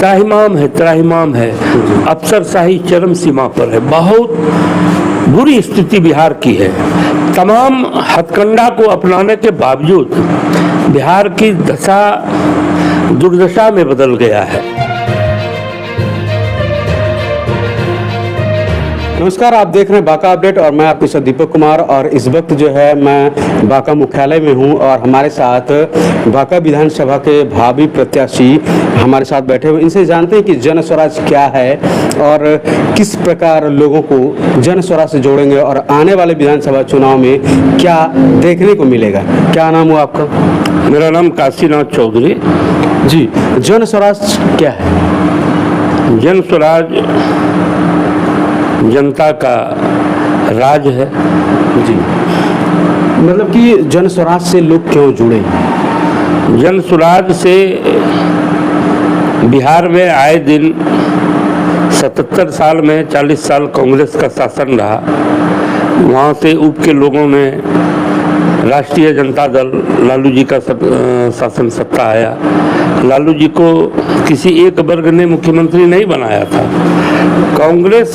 त्राहिमाम है। अफसरशाही चरम सीमा पर है। बहुत बुरी स्थिति बिहार की है। तमाम हथकंडा को अपनाने के बावजूद बिहार की दशा दुर्दशा में बदल गया है। नमस्कार, आप देख रहे हैं बांका अपडेट और मैं आपके साथ दीपक कुमार। और इस वक्त जो है मैं बांका मुख्यालय में हूं और हमारे साथ बांका विधानसभा के भावी प्रत्याशी हमारे साथ बैठे हुए। इनसे जानते हैं कि जन स्वराज क्या है और किस प्रकार लोगों को जन स्वराज से जोड़ेंगे और आने वाले विधानसभा चुनाव में क्या देखने को मिलेगा। क्या नाम हुआ आपका? मेरा नाम काशीनाथ चौधरी जी। जन स्वराज क्या है? जन स्वराज जनता का राज है जी। मतलब कि जन स्वराज से लोग क्यों जुड़े? जन स्वराज से बिहार में आए दिन 77 साल में 40 साल कांग्रेस का शासन रहा। वहाँ से उब के लोगों ने राष्ट्रीय जनता दल लालू जी का शासन सत्ता आया। लालू जी को किसी एक वर्ग ने मुख्यमंत्री नहीं बनाया था। कांग्रेस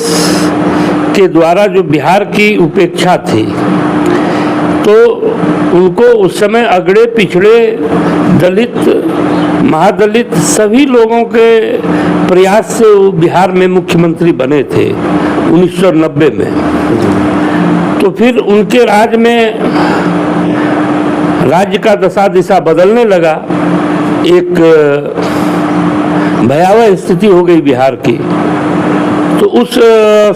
के द्वारा जो बिहार की उपेक्षा थी, तो उनको उस समय अगड़े पिछड़े दलित महादलित सभी लोगों के प्रयास से वो बिहार में मुख्यमंत्री बने थे 1990 में। तो फिर उनके राज में राज्य का दशा दिशा बदलने लगा। एक भयावह स्थिति हो गई बिहार की। तो उस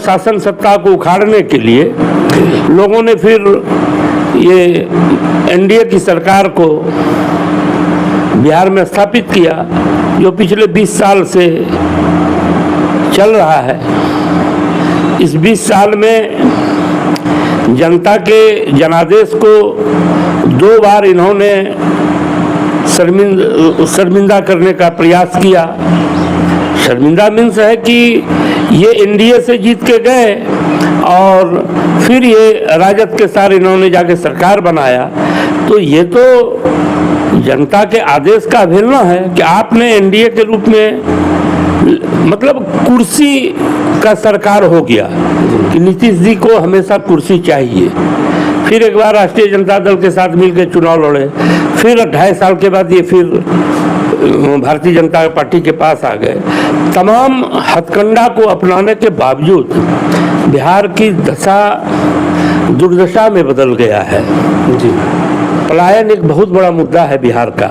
शासन सत्ता को उखाड़ने के लिए लोगों ने फिर ये एनडीए की सरकार को बिहार में स्थापित किया, जो पिछले 20 साल से चल रहा है। इस 20 साल में जनता के जनादेश को 2 बार इन्होंने शर्मिंदा करने का प्रयास किया। शर्मिंदा मीन्स है कि ये एनडीए से जीत के गए और फिर ये राजद के साथ इन्होंने जाके सरकार बनाया। तो ये तो जनता के आदेश का अवहेलना है कि आपने एनडीए के रूप में, मतलब कुर्सी का सरकार हो गया कि नीतीश जी को हमेशा कुर्सी चाहिए। फिर एक बार राष्ट्रीय जनता दल के साथ मिलकर चुनाव लड़े। फिर 2.5 साल के बाद ये फिर भारतीय जनता पार्टी के पास आ गए। तमाम हथकंडा को अपनाने के बावजूद बिहार की दशा दुर्दशा में बदल गया है। जी। पलायन एक बहुत बड़ा मुद्दा है बिहार का।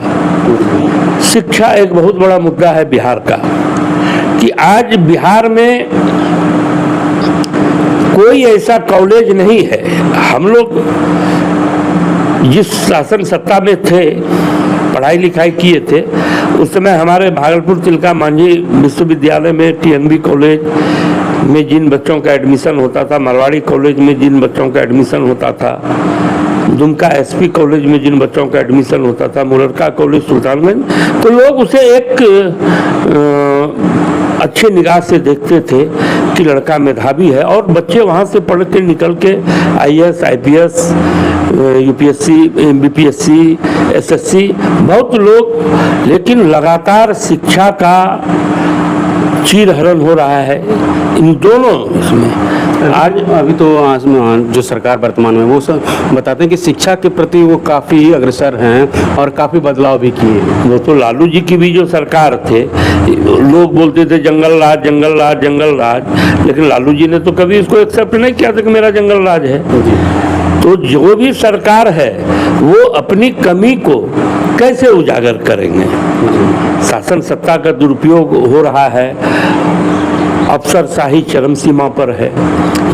शिक्षा एक बहुत बड़ा मुद्दा है बिहार का, कि आज बिहार में कोई ऐसा कॉलेज नहीं है। हम लोग जिस शासन सत्ता में थे, पढ़ाई लिखाई किए थे, उस समय हमारे भागलपुर तिलका मांझी विश्वविद्यालय में टीएनबी कॉलेज में जिन बच्चों का एडमिशन होता था, मारवाड़ी कॉलेज में जिन बच्चों का एडमिशन होता था, दुमका एसपी कॉलेज में जिन बच्चों का एडमिशन होता था, मुररका कॉलेज सुल्तानगंज, तो लोग उसे एक अच्छे निगाह से देखते थे कि लड़का मेधावी है। और बच्चे वहाँ से पढ़ के निकल के IAS, IPS, UPSC, BPSC, SSC, बहुत लोग। लेकिन लगातार शिक्षा का चीरहरण हो रहा है इन दोनों इसमें। आज अभी तो जो सरकार वर्तमान में वो सब बताते हैं कि शिक्षा के प्रति वो काफ़ी अग्रसर हैं और काफ़ी बदलाव भी किए हैं। वो तो लालू जी की भी जो सरकार थे, लोग बोलते थे जंगल राज जंगल राज जंगल राज, लेकिन लालू जी ने तो कभी इसको एक्सेप्ट नहीं किया था कि मेरा जंगल राज है। तो जो भी सरकार है वो अपनी कमी को कैसे उजागर करेंगे। शासन सत्ता का दुरुपयोग हो रहा है, अफसरशाही चरम सीमा पर है।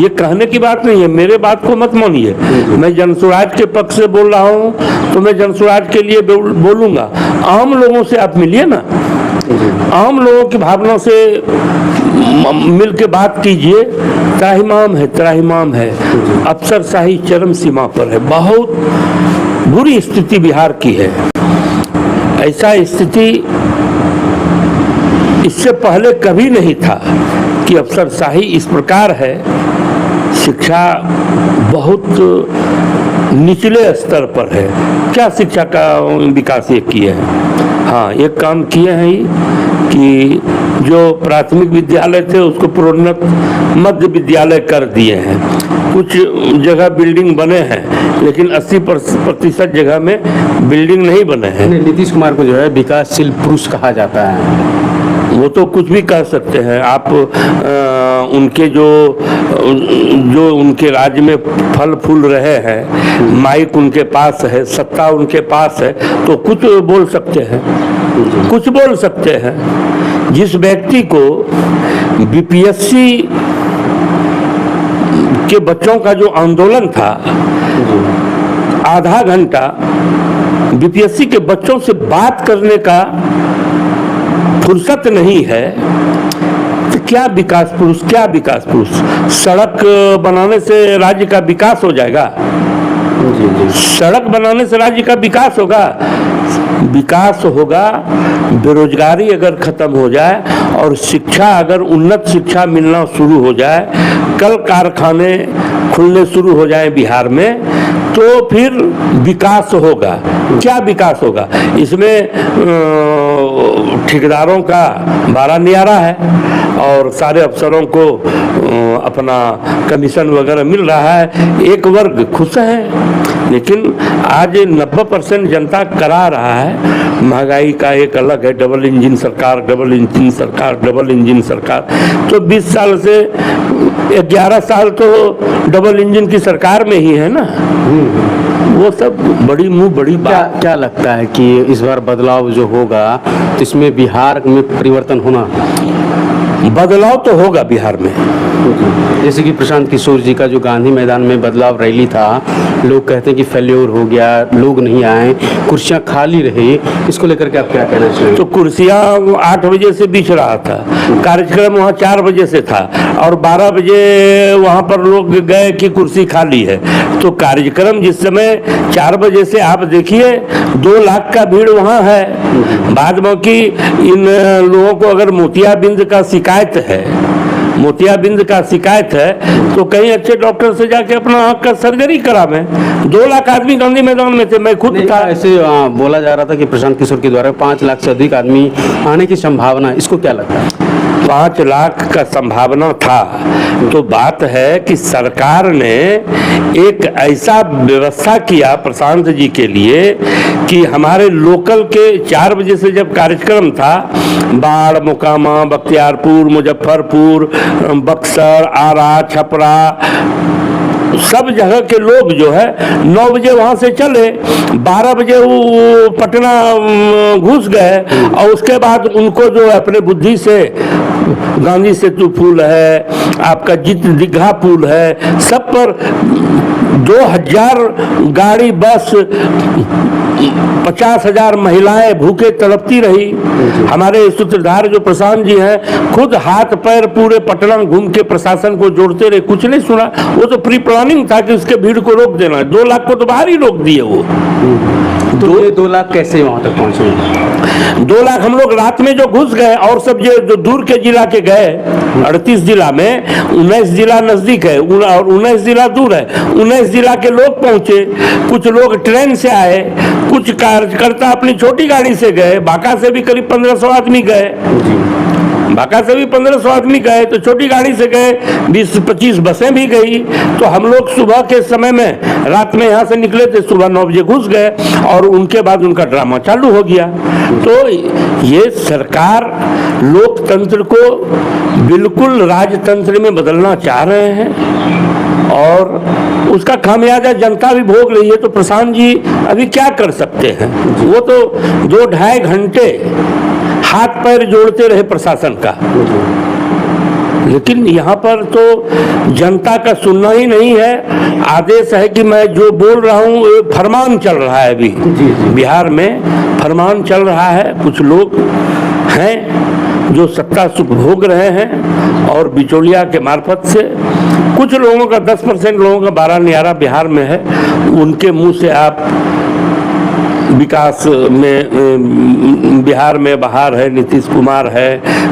ये कहने की बात नहीं है, मेरे बात को मत मानिए। मैं जनसुराज के पक्ष से बोल रहा हूँ तो मैं जनसुराज के लिए बोलूँगा। आम लोगों से आप मिलिए ना, आम लोगों की भावनाओं से मिल के बात कीजिए। त्राहिमाम है। अफसरशाही चरम सीमा पर है। बहुत बुरी स्थिति बिहार की है। ऐसा स्थिति इससे पहले कभी नहीं था कि अफसरशाही इस प्रकार है। शिक्षा बहुत निचले स्तर पर है। क्या शिक्षा का विकास ये किए हैं? हाँ, एक काम किए हैं ही कि जो प्राथमिक विद्यालय थे उसको प्रोन्नत मध्य विद्यालय कर दिए हैं। कुछ जगह बिल्डिंग बने हैं, लेकिन 80% जगह में बिल्डिंग नहीं बने हैं। नीतीश कुमार को जो है विकासशील पुरुष कहा जाता है। वो तो कुछ भी कह सकते हैं आप। उनके जो उनके राज्य में फल फूल रहे हैं, माइक उनके पास है, सत्ता उनके पास है, तो कुछ बोल सकते हैं, कुछ बोल सकते हैं। जिस व्यक्ति को बीपीएससी के बच्चों का जो आंदोलन था, आधा घंटा बीपीएससी के बच्चों से बात करने का फुर्सत नहीं है, तो क्या विकास पुरुष, क्या विकास पुरुष? सड़क बनाने से राज्य का विकास हो जाएगा? सड़क बनाने से राज्य का विकास होगा? विकास होगा बेरोजगारी अगर खत्म हो जाए और शिक्षा, अगर उन्नत शिक्षा मिलना शुरू हो जाए, कल कारखाने खुलने शुरू हो जाए बिहार में, तो फिर विकास होगा। क्या विकास होगा? इसमें ठेकेदारों का बारा न्यारा है और सारे अफसरों को अपना कमीशन वगैरह मिल रहा है, एक वर्ग खुश है। लेकिन आज 90% जनता करा रहा है। महंगाई का एक अलग है, डबल इंजन सरकार, डबल इंजन सरकार, डबल इंजन सरकार। तो 20 साल से 11 साल तो डबल इंजन की सरकार में ही है ना। वो सब बड़ी मुंह बड़ी बात। क्या लगता है कि इस बार बदलाव जो होगा तो इसमें बिहार में परिवर्तन होना? बदलाव तो होगा बिहार में। जैसे कि प्रशांत किशोर जी का जो गांधी मैदान में बदलाव रैली था, लोग कहते हैं कि फेल्योर हो गया, लोग नहीं आए, कुर्सियां खाली रही, इसको लेकर के आप क्या कहना चाहिए? तो कुर्सियां 8 बजे से बिछ रहा था, कार्यक्रम वहाँ 4 बजे से था और 12 बजे वहाँ पर लोग गए कि कुर्सी खाली है। तो कार्यक्रम जिस समय 4 बजे से, आप देखिए 2 लाख का भीड़ वहाँ है। बाद में कि इन लोगों को अगर मोतियाबिंद का शिकायत है, मोतियाबिंद का शिकायत है, तो कहीं अच्छे डॉक्टर से जाके अपना आँख का सर्जरी करावें। 2 लाख आदमी गांधी मैदान में थे, मैं खुद था। ऐसे बोला जा रहा था कि प्रशांत किशोर के द्वारा 5 लाख से अधिक आदमी आने की संभावना, इसको क्या लगता है? 5 लाख का संभावना था। तो बात है कि सरकार ने एक ऐसा व्यवस्था किया प्रशांत जी के लिए कि हमारे लोकल के 4 बजे से जब कार्यक्रम था, बाढ़, मोकामा, बख्तियारपुर, मुजफ्फरपुर, बक्सर, आरा, छपरा, सब जगह के लोग जो है 9 बजे वहाँ से चले, 12 बजे वो पटना घुस गए और उसके बाद उनको जो अपने बुद्धि से गांधी सेतु पुल है, आपका जित दीघा पुल है, सब पर 2000 गाड़ी, बस, 50,000 महिलाएं भूखे तड़पती रही। हमारे सूत्रधार जो प्रशांत जी हैं, खुद हाथ पैर पूरे पटना घूम के प्रशासन को जोड़ते रहे, कुछ नहीं सुना। वो तो प्री प्लानिंग था कि उसके भीड़ को रोक देना। 2 लाख को तो बाहर ही रोक दिए वो। तो ये 2 लाख कैसे वहां तक पहुंचे? 2 लाख हम लोग रात में जो घुस गए, और सब जो दूर के जिला के गए, 38 जिला में 19 जिला नजदीक है और 19 जिला दूर है। 19 जिला के लोग पहुंचे, कुछ लोग ट्रेन से आए, कुछ कार्यकर्ता अपनी छोटी गाड़ी से गए, बांका से भी करीब 1500 आदमी गए, बांका से भी 1500 आदमी गए, तो छोटी गाड़ी से गए, 20-25 बसें भी गई। तो हम लोग सुबह के समय में, रात में यहाँ से निकले थे, सुबह 9 बजे घुस गए और उनके बाद उनका ड्रामा चालू हो गया। तो ये सरकार लोकतंत्र को बिल्कुल राजतंत्र में बदलना चाह रहे हैं और उसका खामियाजा जनता भी भोग रही है। तो प्रशांत जी अभी क्या कर सकते हैं? वो तो 2-2.5 घंटे हाथ पैर जोड़ते रहे प्रशासन का, लेकिन यहाँ पर तो जनता का सुनना ही नहीं है। आदेश है कि मैं जो बोल रहा हूँ, फरमान चल रहा है अभी बिहार में, फरमान चल रहा है। कुछ लोग हैं जो सत्ता सुख भोग रहे हैं और बिचौलिया के मार्फत से कुछ लोगों का, 10% लोगों का बारा न्यारा बिहार में है। उनके मुंह से आप विकास में बिहार में बहार है, नीतीश कुमार है,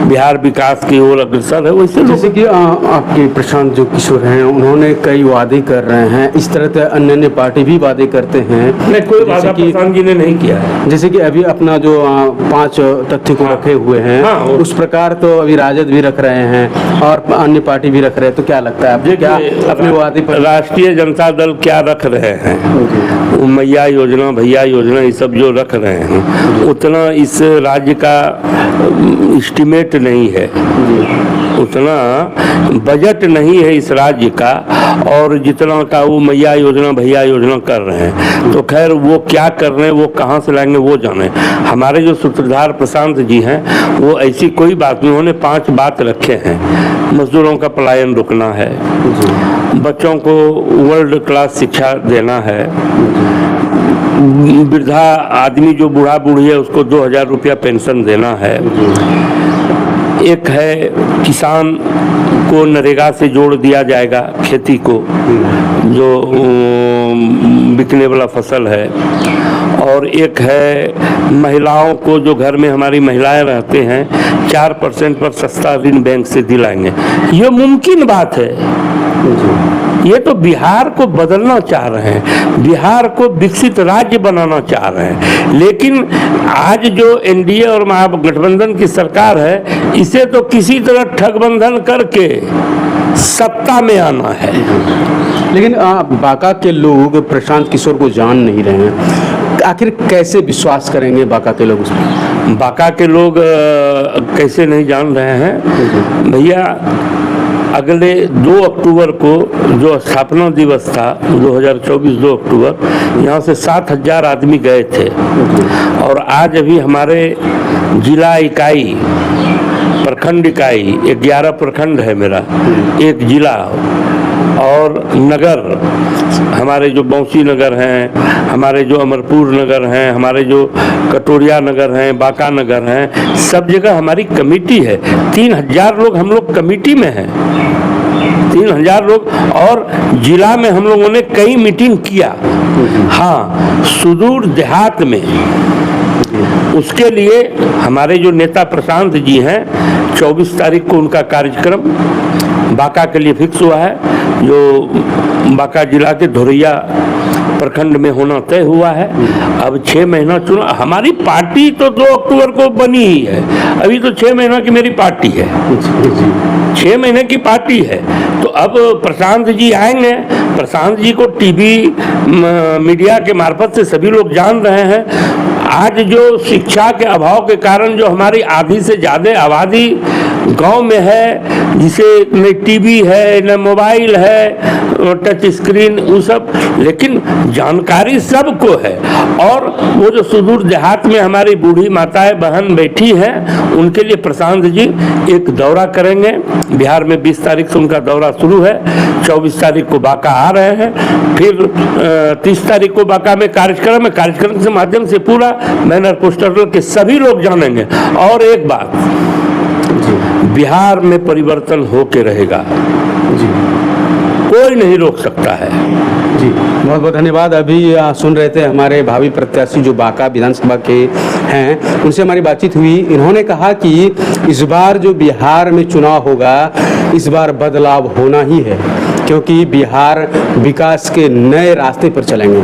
बिहार विकास की ओर अग्रसर है। वैसे जैसे कि आपके प्रशांत जो किशोर हैं, उन्होंने कई वादे कर रहे हैं, इस तरह से अन्य पार्टी भी वादे करते हैं। नहीं, कोई वादा प्रशांत जी ने नहीं किया है। जैसे कि अभी अपना जो 5 तथ्य को रखे हुए हैं, उस प्रकार तो अभी राजद भी रख रहे हैं और अन्य पार्टी भी रख रहे हैं, तो क्या लगता है आपको, क्या अपने वादे पर राष्ट्रीय जनता दल क्या रख रहे हैं? मैया योजना, भैया योजना, ये सब जो रख रहे हैं, उतना इस राज्य का एस्टिमेट नहीं है, उतना बजट नहीं है इस राज्य का, और जितना का वो मैया योजना भैया योजना कर रहे हैं। तो खैर वो क्या कर रहे हैं, वो कहाँ से लाएंगे वो जाने। हमारे जो सूत्रधार प्रशांत जी हैं, वो ऐसी कोई बात नहीं, उन्होंने 5 बात रखे हैं। मजदूरों का पलायन रुकना है, बच्चों को वर्ल्ड क्लास शिक्षा देना है, वृद्धा आदमी जो बूढ़ा बूढ़ी है उसको 2000 रुपया पेंशन देना है, एक है किसान को नरेगा से जोड़ दिया जाएगा, खेती को जो बिकने वाला फसल है, और एक है महिलाओं को, जो घर में हमारी महिलाएं रहते हैं, 4% पर सस्ता ऋण बैंक से दिलाएंगे। ये मुमकिन बात है। ये तो बिहार को बदलना चाह रहे हैं, बिहार को विकसित राज्य बनाना चाह रहे हैं। लेकिन आज जो एनडीए और महागठबंधन की सरकार है, इसे तो किसी तरह ठगबंधन करके सत्ता में आना है। लेकिन बांका के लोग प्रशांत किशोर को जान नहीं रहे हैं, आखिर कैसे विश्वास करेंगे बांका के लोग उसमें? बांका के लोग कैसे नहीं जान रहे हैं भैया? अगले 2 अक्टूबर को जो स्थापना दिवस था 2024 2 अक्टूबर, यहाँ से 7000 आदमी गए थे, और आज अभी हमारे जिला इकाई, प्रखंड इकाई, 11 प्रखंड है मेरा, एक जिला, और नगर हमारे जो बौंसी नगर हैं, हमारे जो अमरपुर नगर हैं, हमारे जो कटोरिया नगर हैं, बांका नगर हैं, सब जगह हमारी कमेटी है। 3000 लोग हम लोग कमेटी में हैं, 3000 लोग, और जिला में हम लोगों ने कई मीटिंग किया। हाँ, सुदूर देहात में उसके लिए हमारे जो नेता प्रशांत जी हैं, 24 तारीख को उनका कार्यक्रम बांका के लिए फिक्स हुआ है, जो बांका जिला के धोरैया प्रखंड में होना तय हुआ है। अब 6 महीना चुना, हमारी पार्टी तो 2 अक्टूबर को बनी ही है, अभी तो 6 महीना की मेरी पार्टी है, 6 महीने की पार्टी है। तो अब प्रशांत जी आएंगे, प्रशांत जी को टीवी मीडिया के मार्फत से सभी लोग जान रहे हैं। आज जो शिक्षा के अभाव के कारण जो हमारी आधी से ज़्यादा आबादी गांव में है, जिसे न टीवी है न मोबाइल है, टच स्क्रीन, वो सब, लेकिन जानकारी सबको है। और वो जो सुदूर देहात में हमारी बूढ़ी माताएं बहन बैठी हैं, उनके लिए प्रशांत जी एक दौरा करेंगे। बिहार में 20 तारीख से उनका दौरा शुरू है, 24 तारीख को बांका आ रहे हैं, फिर 30 तारीख को बांका में कार्यक्रम है, कार्यक्रम के माध्यम से पूरा बैनर पोस्टर के सभी लोग जानेंगे। और एक बात, बिहार में परिवर्तन होके रहेगा जी, कोई नहीं रोक सकता है जी। बहुत बहुत धन्यवाद। अभी सुन रहे थे हमारे भावी प्रत्याशी जो बांका विधानसभा के हैं, उनसे हमारी बातचीत हुई। इन्होंने कहा कि इस बार जो बिहार में चुनाव होगा, इस बार बदलाव होना ही है, क्योंकि बिहार विकास के नए रास्ते पर चलेंगे।